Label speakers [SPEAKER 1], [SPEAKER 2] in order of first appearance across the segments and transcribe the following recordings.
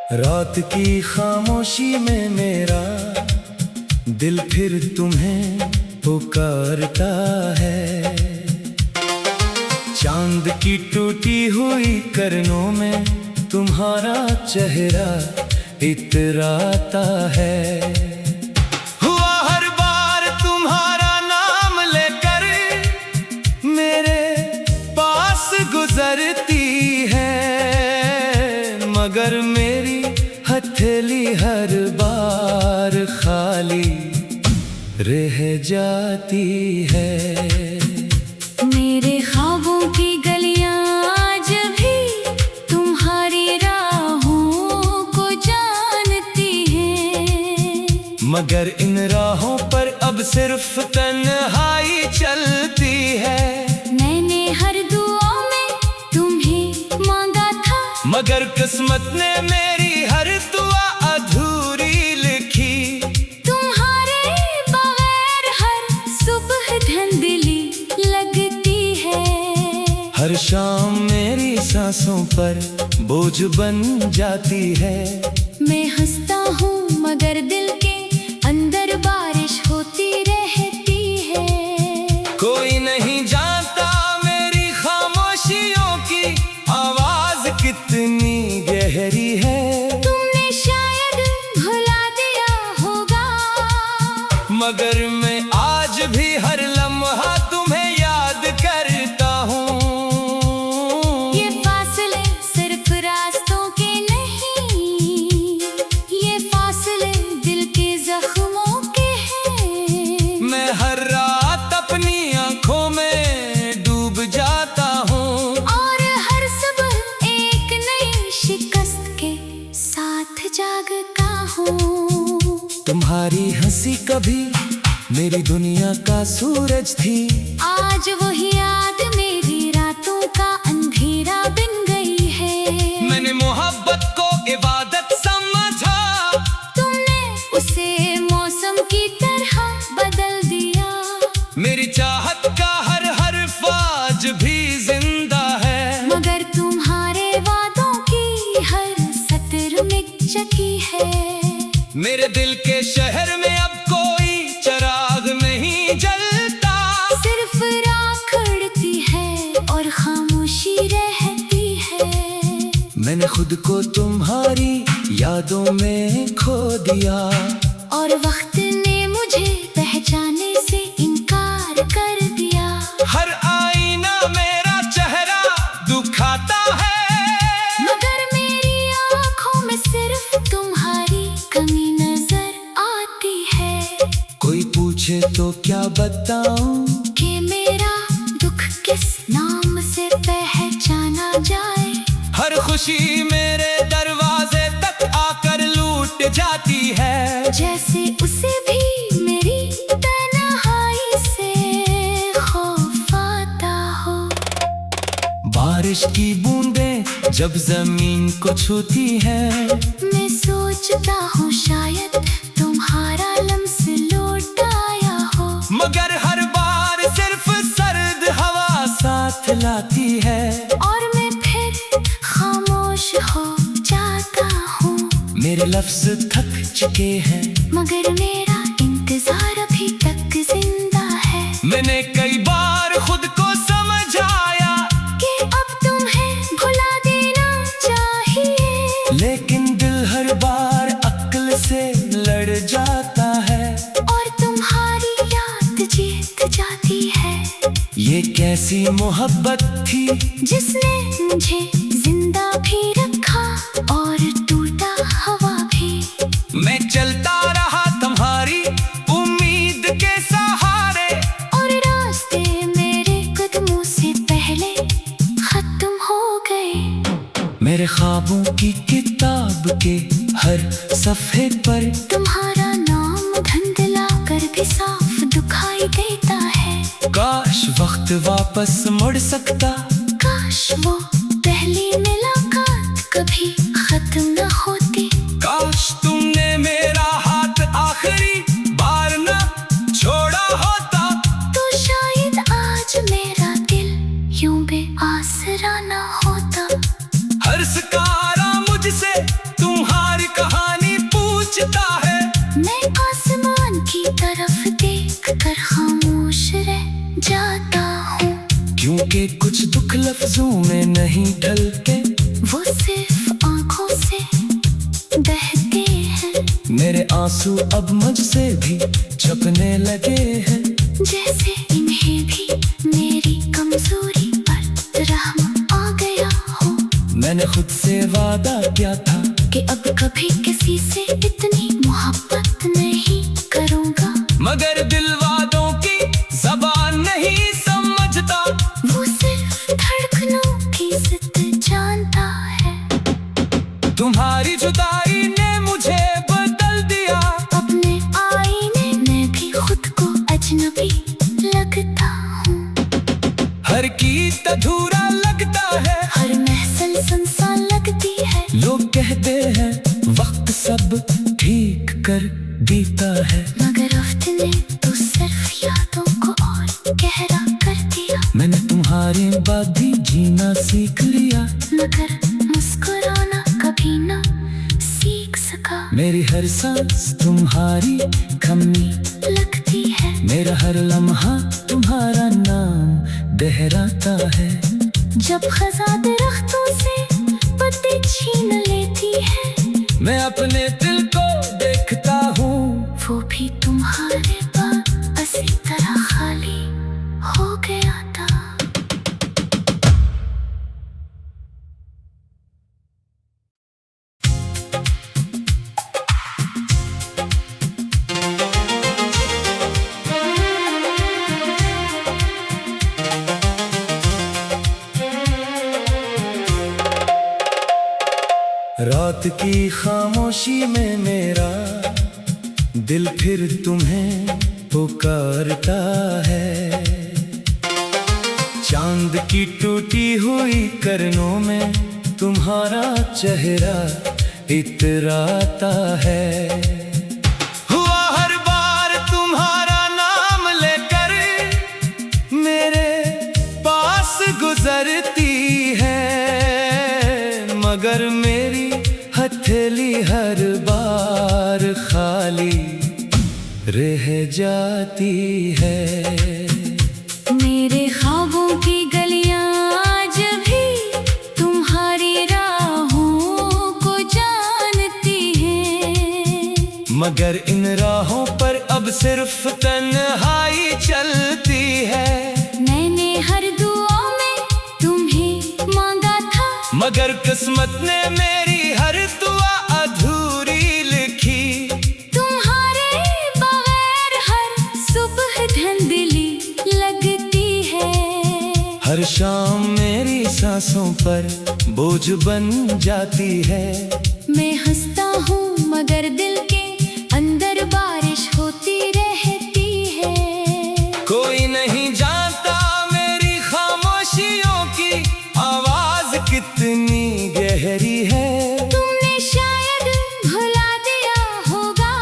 [SPEAKER 1] रात की खामोशी में मेरा दिल फिर तुम्हें पुकारता है। चांद की टूटी हुई किरणों में तुम्हारा चेहरा इतराता है। हुआ हर बार तुम्हारा नाम लेकर मेरे पास गुजरती है, मगर मेरी हथेली हर बार खाली रह जाती है।
[SPEAKER 2] मेरे ख्वाबों की गलियां आज भी तुम्हारी राहों को जानती हैं,
[SPEAKER 1] मगर इन राहों पर अब सिर्फ तन्हाई चलती है।
[SPEAKER 2] मैंने हर दुआ में तुम्हें मांगा था,
[SPEAKER 1] मगर किस्मत ने मेरी हर दुआ अधूरी लिखी।
[SPEAKER 2] तुम्हारे बगैर हर सुबह धुंधली लगती है।
[SPEAKER 1] हर शाम मेरी सांसों पर बोझ बन जाती है।
[SPEAKER 2] मैं हंसता हूँ मगर दिल के अंदर बारिश होती रहती है।
[SPEAKER 1] कोई नहीं जानता मेरी खामोशियों की आवाज कितनी गहरी है।
[SPEAKER 2] तुमने शायद भुला दिया होगा,
[SPEAKER 1] मगर मैं आज भी हर लम्हा तुम्हें याद करता हूँ।
[SPEAKER 2] ये फासले सिर्फ रास्तों के नहीं, ये फासले दिल के जख्मों के हैं।
[SPEAKER 1] मैं हर रात अपनी आंखों में डूब जाता हूँ,
[SPEAKER 2] और हर सुबह एक नई शिकस्त के साथ जागता हूँ।
[SPEAKER 1] तुम्हारी हंसी कभी मेरी दुनिया का सूरज थी।
[SPEAKER 2] आज वही याद मेरी रातों का अंधेरा बन गई है।
[SPEAKER 1] मैंने मोहब्बत को इबादत समझा,
[SPEAKER 2] तुमने उसे मौसम की तरह बदल दिया।
[SPEAKER 1] मेरी चाहत का हर हर्फ आज भी जिंदा है,
[SPEAKER 2] मगर तुम्हारे वादों की हर सतर मिट चुकी है।
[SPEAKER 1] मेरे दिल के शहर में अब कोई चिराग नहीं जलता।
[SPEAKER 2] सिर्फ राख उड़ती है और खामोशी रहती है।
[SPEAKER 1] मैंने खुद को तुम्हारी यादों में खो दिया,
[SPEAKER 2] और वक्त ने मुझे पहचाने से इनकार कर दिया।
[SPEAKER 1] हर आईना मेरा चेहरा दुखाता है,
[SPEAKER 2] मगर मेरी आँखों में सिर्फ तुम्हारी कमी नजर आती है।
[SPEAKER 1] कोई पूछे तो क्या बताऊं
[SPEAKER 2] कि मेरा दुख किस नाम से पहचाना जाए।
[SPEAKER 1] हर खुशी मेरे दरवाजे तक आकर लूट जाती है।
[SPEAKER 2] जैसे उसे भी मेरी तन्हाई से खौफ आता हो।
[SPEAKER 1] बारिश की बूंदें जब जमीन को छूती हैं,
[SPEAKER 2] मैं सोचता हूँ शायद तुम्हारा लम्स लौट आया हो,
[SPEAKER 1] मगर हर बार सिर्फ सर्द हवा साथ लाती है।
[SPEAKER 2] और मैं फिर खामोश हो जाता हूँ।
[SPEAKER 1] मेरे लफ्ज थक चुके हैं,
[SPEAKER 2] मगर मेरा इंतजार अभी तक जिंदा है।
[SPEAKER 1] मैंने कई बार खुद को समझाया
[SPEAKER 2] कि अब तुम्हें भुला देना चाहिए,
[SPEAKER 1] लेकिन दिल हर बार अक्ल से लड़ जाता है।
[SPEAKER 2] और तुम्हारी याद जीत जाती है।
[SPEAKER 1] ये कैसी मोहब्बत थी
[SPEAKER 2] जिसने मुझे जिंदा भी रखा और टूटा हवा भी।
[SPEAKER 1] मैं चलता रहा तुम्हारी उम्मीद के सहारे,
[SPEAKER 2] और रास्ते मेरे कदमों से पहले खत्म हो गए।
[SPEAKER 1] मेरे ख्वाबों की किताब के हर सफ़े पर
[SPEAKER 2] तुम्हारा नाम धुंधला कर भी साफ दिखाई देता है।
[SPEAKER 1] काश वक्त वापस मुड़ सकता,
[SPEAKER 2] काश वो पहली मुलाकात कभी खत्म न होती।
[SPEAKER 1] काश तुमने मेरा हाथ आखिरी बार न छोड़ा होता,
[SPEAKER 2] तो शायद आज मेरा दिल यूं बेआसरा न होता।
[SPEAKER 1] हर सकारा मुझसे तुम्हारा कुछ दुख लफ्जों में नहीं ढलके,
[SPEAKER 2] वो सिर्फ आंखों से बहते हैं।
[SPEAKER 1] मेरे आंसू अब मुझसे भी छपने लगे हैं,
[SPEAKER 2] जैसे इन्हें भी मेरी कमजोरी पर रहम आ गया हो।
[SPEAKER 1] मैंने खुद से वादा किया था
[SPEAKER 2] कि अब कभी किसी से इतनी मोहब्बत नहीं करूँगा,
[SPEAKER 1] मगर दिल वादों की ज़बान नहीं समझता।
[SPEAKER 2] वो सिर्फ धड़कनों की जिद जानता है।
[SPEAKER 1] तुम्हारी जुदाई ने मुझे बदल दिया,
[SPEAKER 2] अपने आईने में भी खुद को अजनबी लगता हूँ।
[SPEAKER 1] हर गीत अधूरा लगता है,
[SPEAKER 2] हर महफिल सुनसान लगती है।
[SPEAKER 1] लोग कहते हैं वक्त सब ठीक कर देता है,
[SPEAKER 2] मगर वक्त ने तो सिर्फ यादों को और गहरा कर दिया।
[SPEAKER 1] मैंने तुम्हारे बाद भी जीना सीख लिया,
[SPEAKER 2] मगर मुस्कुराना कभी ना सीख सका।
[SPEAKER 1] मेरी हर सांस तुम्हारी कमी
[SPEAKER 2] लगती है,
[SPEAKER 1] मेरा हर लम्हा तुम्हारा नाम दोहराता है।
[SPEAKER 2] जब खज़ां दरख्तों से पत्ते छीन लेती है,
[SPEAKER 1] मैं अपने दिल को देखता हूँ,
[SPEAKER 2] वो भी तुम्हारे बाद इसी तरह खाली हो गया था।
[SPEAKER 1] रात की खामोशी में मेरा दिल फिर तुम्हें पुकारता है। चांद की टूटी हुई करनों में तुम्हारा चेहरा इतराता है। हुआ हर बार तुम्हारा नाम लेकर मेरे पास गुजरती है, मगर मेरी हथेली हर बार खाली रह जाती है।
[SPEAKER 2] मेरे ख्वाबों की गलियां आज भी तुम्हारी राहों को जानती हैं,
[SPEAKER 1] मगर इन राहों पर अब सिर्फ तन्हाई चलती है।
[SPEAKER 2] मैंने हर दुआ में तुम्हें मांगा था,
[SPEAKER 1] मगर किस्मत ने मेरी हर दुआ अधूरी लिखी।
[SPEAKER 2] तुम्हारे बगैर हर सुबह धुंधली लगती है।
[SPEAKER 1] हर शाम मेरी सांसों पर बोझ बन जाती है।
[SPEAKER 2] मैं हंसता हूँ मगर दिल के अंदर बारिश होती रहती है।
[SPEAKER 1] कोई नहीं जानता मेरी खामोशियों की आवाज कितनी गहरी है।
[SPEAKER 2] तुमने शायद भुला दिया होगा,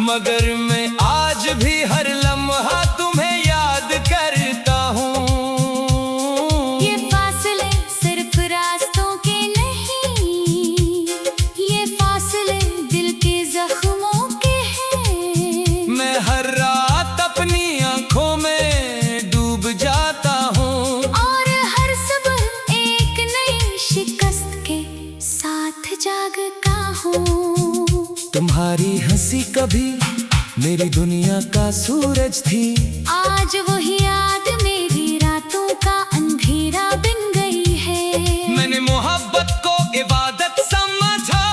[SPEAKER 1] मगर मैं आज भी हर लम्हा तुम्हें याद करता हूँ।
[SPEAKER 2] ये फासले सिर्फ रास्तों के नहीं, ये फासले दिल के जख्मों के हैं।
[SPEAKER 1] मैं हर रात अपनी आंखों में डूब जाता हूँ,
[SPEAKER 2] और हर सुबह एक नई शिकस्त के साथ जागता हूँ।
[SPEAKER 1] तुम्हारी हंसी कभी मेरी दुनिया का सूरज थी,
[SPEAKER 2] आज वही याद मेरी रातों का अंधेरा बन गई है।
[SPEAKER 1] मैंने मोहब्बत को इबादत समझा,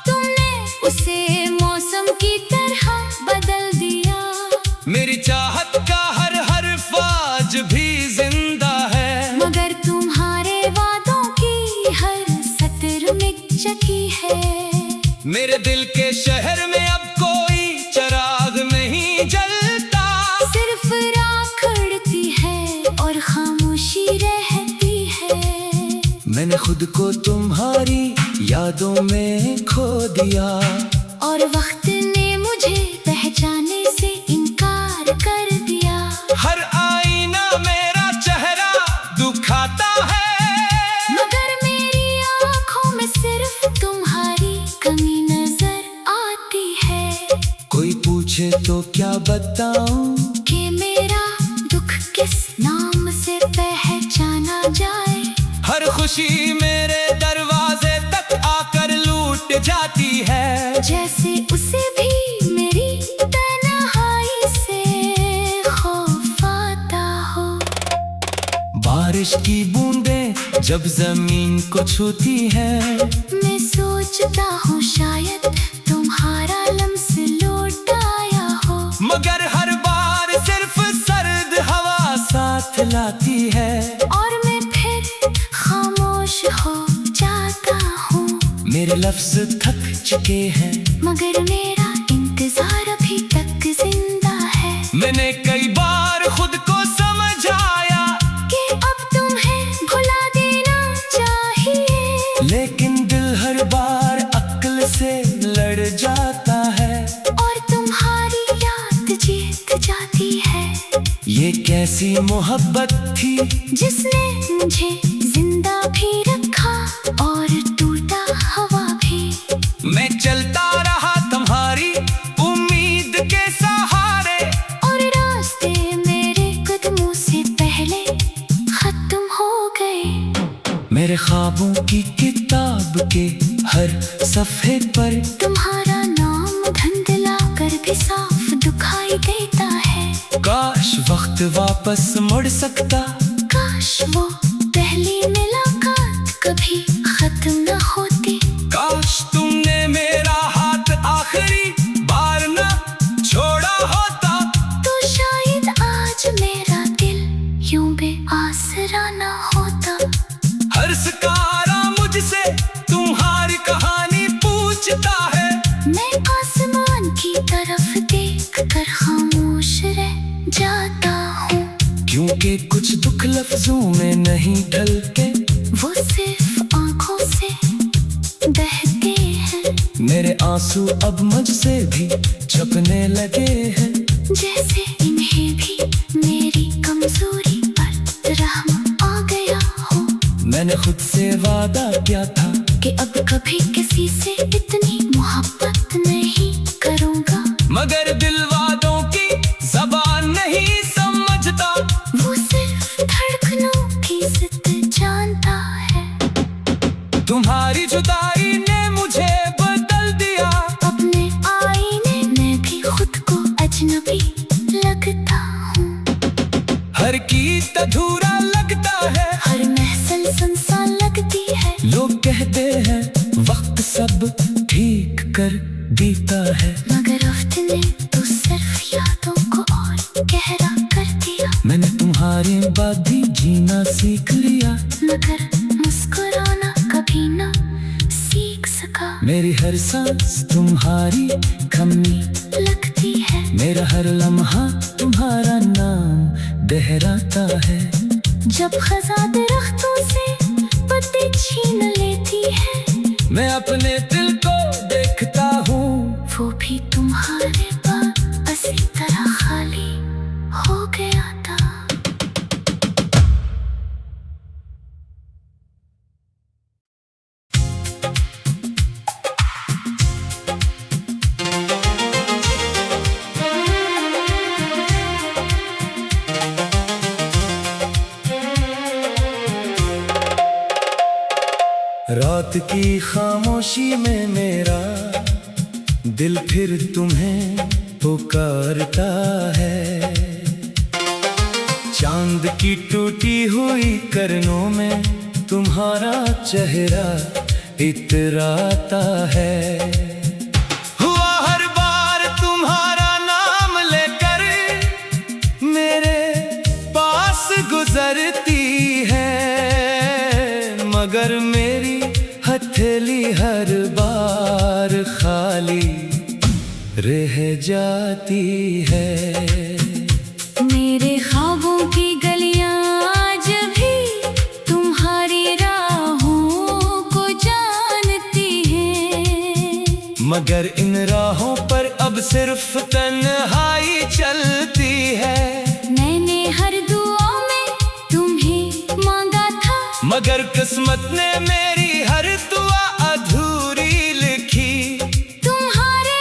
[SPEAKER 2] तुमने उसे मौसम की तरह बदल दिया।
[SPEAKER 1] मेरी चाहत का हर हर्फ आज भी जिंदा है,
[SPEAKER 2] मगर तुम्हारे वादों की हर सतर मिट चुकी है।
[SPEAKER 1] मेरे दिल के शहर में अब कोई चिराग नहीं जलता,
[SPEAKER 2] सिर्फ राख उड़ती है और खामोशी रहती है।
[SPEAKER 1] मैंने खुद को तुम्हारी यादों में खो दिया,
[SPEAKER 2] और वक्त ने मुझे पहचाने से इनकार कर दिया।
[SPEAKER 1] हर आईना मेरा चेहरा दुखाता है,
[SPEAKER 2] मगर मेरी आँखों में सिर्फ तुम्हारी कमी नजर आती है।
[SPEAKER 1] कोई पूछे तो क्या बताऊं
[SPEAKER 2] कि मेरा दुख किस नाम से पहचान जैसे उसे भी मेरी तन्हाई से खौफ आता हो।
[SPEAKER 1] बारिश की बूंदें जब जमीन को छूती है,
[SPEAKER 2] मैं सोचता हूँ शायद तुम्हारा लम्स लौट आया हो।
[SPEAKER 1] मगर हर बार सिर्फ सर्द हवा साथ लाती है,
[SPEAKER 2] और मैं फिर खामोश हो जाता हूँ।
[SPEAKER 1] मेरे लफ्ज थक चुके हैं,
[SPEAKER 2] मगर मेरा इंतजार अभी तक जिंदा है।
[SPEAKER 1] मैंने कई बार खुद को समझाया
[SPEAKER 2] कि अब तुम्हें भुला देना चाहिए,
[SPEAKER 1] लेकिन दिल हर बार अक्ल से लड़ जाता है,
[SPEAKER 2] और तुम्हारी याद जीत जाती है।
[SPEAKER 1] ये कैसी मोहब्बत थी
[SPEAKER 2] जिसने मुझे जिंदा भी रखा और टूटा हवा भी।
[SPEAKER 1] मैं चलता रहा तुम्हारी उम्मीद के सहारे,
[SPEAKER 2] और रास्ते मेरे कदमों से पहले खत्म हो गए।
[SPEAKER 1] मेरे ख्वाबों की किताब के हर सफ़े पर
[SPEAKER 2] तुम्हारा नाम धुंधला कर भी साफ दिखाई देता है।
[SPEAKER 1] काश वक्त वापस मुड़ सकता,
[SPEAKER 2] काश वो पहली मुलाकात कभी खत्म न होती।
[SPEAKER 1] काश तुमने मेरा हाथ आखिरी बार न छोड़ा होता,
[SPEAKER 2] तो शायद आज मेरा दिल यूं बेआसरा न होता।
[SPEAKER 1] हर सितारा मुझसे तुम्हारी कहानी पूछता है,
[SPEAKER 2] मैं आसमान की तरफ देख कर खामोश रह जाता हूँ।
[SPEAKER 1] क्योंकि कुछ दुख लफ्जों में नहीं ढलके,
[SPEAKER 2] वो सिर्फ आंखों से बहते हैं।
[SPEAKER 1] मेरे आंसू अब मुझसे भी छपने लगे हैं,
[SPEAKER 2] जैसे इन्हें भी मेरी कमजोरी पर रहम आ गया हो।
[SPEAKER 1] मैंने खुद से वादा किया था
[SPEAKER 2] कि अब कभी किसी से इतनी मोहब्बत नहीं करूँगा,
[SPEAKER 1] मगर दिल वादों की ज़बान नहीं समझता।
[SPEAKER 2] वो सिर्फ धड़कनों की जिद जानता है।
[SPEAKER 1] तुम्हारी जुदाई ने मुझे बदल दिया,
[SPEAKER 2] अपने आईने में भी खुद को अजनबी लगता हूँ।
[SPEAKER 1] हर गीत अधूरा लगता है,
[SPEAKER 2] हर महफिल सुनसान लगती है।
[SPEAKER 1] लोग कहते हैं वक्त सब ठीक कर देता है,
[SPEAKER 2] मगर वक्त ने तो सिर्फ यादों को और गहरा कर दिया।
[SPEAKER 1] मैंने तुम्हारे बाद भी जीना सीख लिया,
[SPEAKER 2] मगर मुस्कुराना कभी ना सीख सका।
[SPEAKER 1] मेरी हर सांस तुम्हारी कमी
[SPEAKER 2] लगती है,
[SPEAKER 1] मेरा हर लम्हा तुम्हारा नाम दोहराता है।
[SPEAKER 2] जब खज़ां दरख्तों से पत्ते छीन लेती है,
[SPEAKER 1] मैं अपने दिल को देखता हूँ,
[SPEAKER 2] वो भी तुम्हारे बाद इसी तरह खाली हो गया था।
[SPEAKER 1] रात की खामोशी में मेरा दिल फिर तुम्हें पुकारता है, चांद की टूटी हुई करनों में तुम्हारा चेहरा इतराता है। हुआ हर बार तुम्हारा नाम लेकर मेरे पास गुजरती है, मगर मेरी हथेली हर बार खाली रह जाती है।
[SPEAKER 2] मेरे ख्वाबों की गलियां आज भी तुम्हारी राहों को जानती हैं,
[SPEAKER 1] मगर इन राहों पर अब सिर्फ तन्हाई चलती है।
[SPEAKER 2] मैंने हर दुआ में तुम्हें मांगा था,
[SPEAKER 1] मगर किस्मत ने मेरी हर दुआ अधूरी लिखी।
[SPEAKER 2] तुम्हारे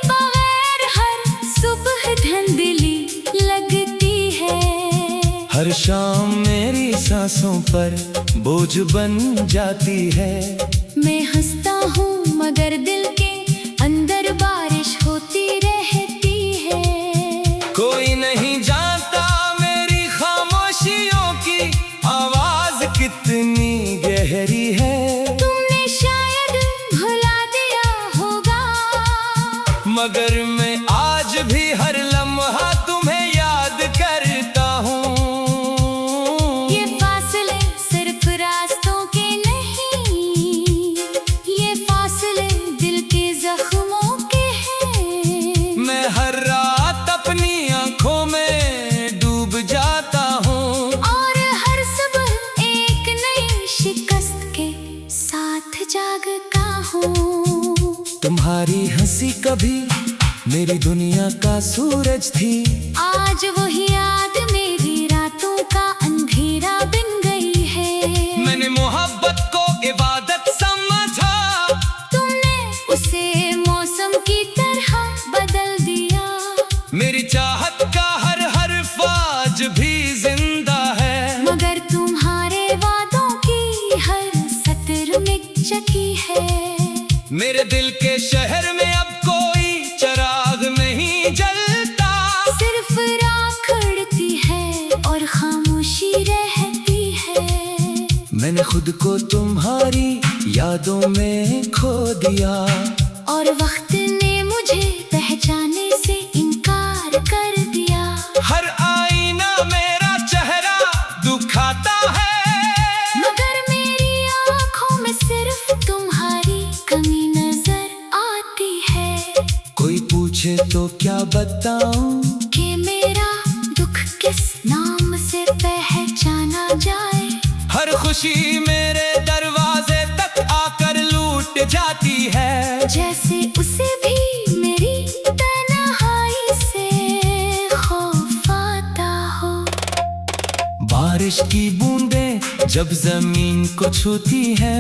[SPEAKER 2] बगैर हर सुबह धुंधली लगती है,
[SPEAKER 1] हर शाम मेरी सांसों पर बोझ बन जाती है।
[SPEAKER 2] मैं हंसता हूँ मगर दिल के अंदर
[SPEAKER 1] मगर मैं आज भी हर लम्हा तुम्हें याद करता हूँ।
[SPEAKER 2] ये फासले सिर्फ रास्तों के नहीं, ये फासले दिल के जख्मों के हैं।
[SPEAKER 1] मैं हर रात अपनी आंखों में डूब जाता हूँ,
[SPEAKER 2] और हर सुबह एक नई शिकस्त के साथ जागता हूँ।
[SPEAKER 1] तुम्हारी हंसी कभी मेरी दुनिया का सूरज थी,
[SPEAKER 2] आज वही याद मेरी रातों का अंधेरा बन गई है।
[SPEAKER 1] मैंने मोहब्बत को इबादत समझा,
[SPEAKER 2] तुमने उसे मौसम की तरह बदल दिया।
[SPEAKER 1] मेरी चाहत का हर हर्फ आज भी जिंदा है,
[SPEAKER 2] मगर तुम्हारे वादों की हर सतर मिट चुकी है।
[SPEAKER 1] मेरे दिल के शहर में अब कोई चिराग नहीं जलता,
[SPEAKER 2] सिर्फ राख उड़ती है और खामोशी रहती है।
[SPEAKER 1] मैंने खुद को तुम्हारी यादों में खो दिया,
[SPEAKER 2] और वक्त ने मुझे पहचाने से इनकार कर दिया।
[SPEAKER 1] हर आईना मेरा चेहरा दुखाता है,
[SPEAKER 2] मगर मेरी आँखों में सिर्फ तुम्हारी कमी नजर आती है।
[SPEAKER 1] कोई पूछे तो क्या बताऊं
[SPEAKER 2] कि मेरा दुख किस नाम से पहचाना जाए।
[SPEAKER 1] हर खुशी मेरे दरवाजे तक आकर लूट जाती है,
[SPEAKER 2] जैसे उसे भी मेरी तन्हाई से खौफ आता हो।
[SPEAKER 1] बारिश की बूंदें जब जमीन को छूती है,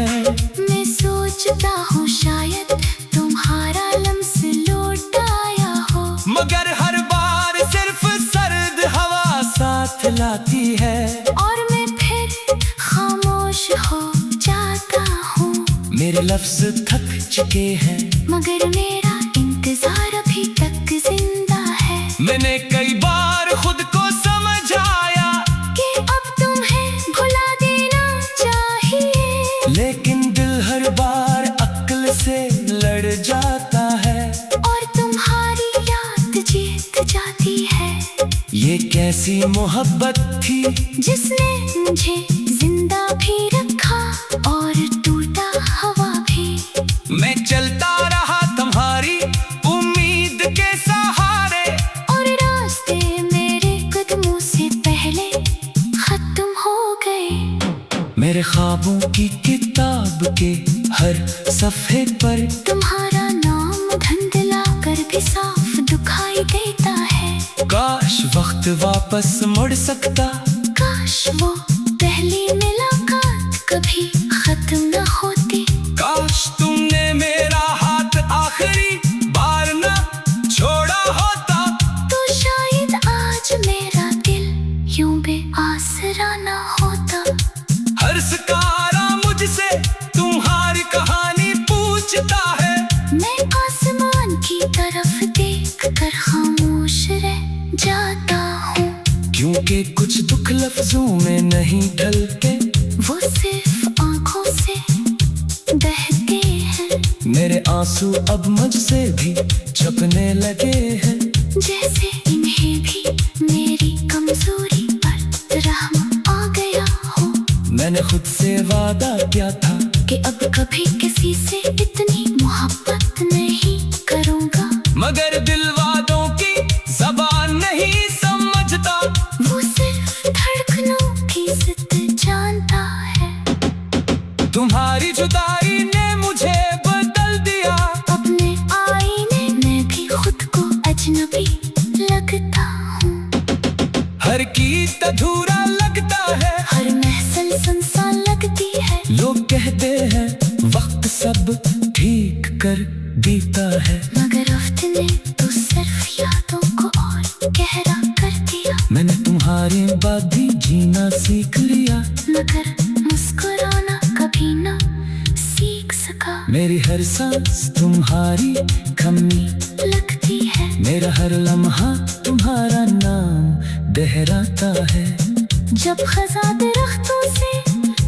[SPEAKER 2] मैं सोचता हूँ शायद तुम्हारा लम्स लौट आया हो,
[SPEAKER 1] मगर हर बार सिर्फ सर्द हवा साथ लाती है।
[SPEAKER 2] और मैं फिर खामोश हो जाता हूँ।
[SPEAKER 1] मेरे लफ्ज थक चुके हैं,
[SPEAKER 2] मगर मेरा इंतजार अभी तक जिंदा है।
[SPEAKER 1] मैंने कई बार खुद को समझाया
[SPEAKER 2] कि अब तुम्हें भुला देना चाहिए,
[SPEAKER 1] लेकिन दिल हर बार अक्ल से लड़ जाता है,
[SPEAKER 2] और तुम्हारी याद जीत जाती है।
[SPEAKER 1] ये कैसी मोहब्बत थी
[SPEAKER 2] जिसने मुझे जिंदा भी रखा और टूटा हवा भी।
[SPEAKER 1] मैं चलता रहा तुम्हारी उम्मीद के सहारे,
[SPEAKER 2] और रास्ते मेरे कदमों से पहले खत्म हो गए।
[SPEAKER 1] मेरे ख्वाबों की किताब के हर सफ़े पर
[SPEAKER 2] तुम्हारा नाम धुंधला कर भी साफ दिखाई देता है।
[SPEAKER 1] काश वक्त वापस मुड़ सकता,
[SPEAKER 2] काश वो पहली मुलाकात कभी खत्म न होती।
[SPEAKER 1] काश तुमने मेरा हाथ आखिरी बार न छोड़ा होता,
[SPEAKER 2] तो शायद आज मेरा दिल यूं बेआसरा न होता।
[SPEAKER 1] हर सितारा मुझसे तुम्हारी कहानी पूछता है,
[SPEAKER 2] मैं आसमान की तरफ देख कर खामोश रह जाता हूँ।
[SPEAKER 1] क्योंकि कुछ दुख लफ्जों में नहीं ढलते,
[SPEAKER 2] वो सिर्फ आंखों से बहते हैं।
[SPEAKER 1] मेरे आंसू अब मुझसे भी छपने लगे हैं,
[SPEAKER 2] जैसे इन्हें भी मेरी कमजोरी पर रहम आ गया हो।
[SPEAKER 1] मैंने खुद से वादा किया था
[SPEAKER 2] कि अब कभी किसी से इतनी मोहब्बत नहीं करूँगा,
[SPEAKER 1] मगर दिल वादों की ज़बान नहीं समझता।
[SPEAKER 2] वो सिर्फ धड़कनों की जिद जानता है।
[SPEAKER 1] तुम्हारी जुदाई ने मुझे बदल दिया,
[SPEAKER 2] अपने आईने में भी खुद को अजनबी लगता हूँ।
[SPEAKER 1] हर गीत अधूरा लगता है,
[SPEAKER 2] हर महफिल सुनसान लगती है।
[SPEAKER 1] लोग कहते हैं वक्त सब ठीक कर देता है,
[SPEAKER 2] मगर वक्त ने तो सिर्फ यादों को और गहरा कर दिया।
[SPEAKER 1] मैंने तुम्हारे बाद भी जीना सीख लिया,
[SPEAKER 2] मगर मुस्कुराना कभी ना सीख सका।
[SPEAKER 1] मेरी हर सांस तुम्हारी कमी
[SPEAKER 2] लगती है,
[SPEAKER 1] मेरा हर लम्हा तुम्हारा नाम दोहराता है।
[SPEAKER 2] जब खज़ा दरख्तों से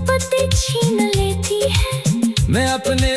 [SPEAKER 2] पत्ते छीन लेती है,
[SPEAKER 1] मैं अपने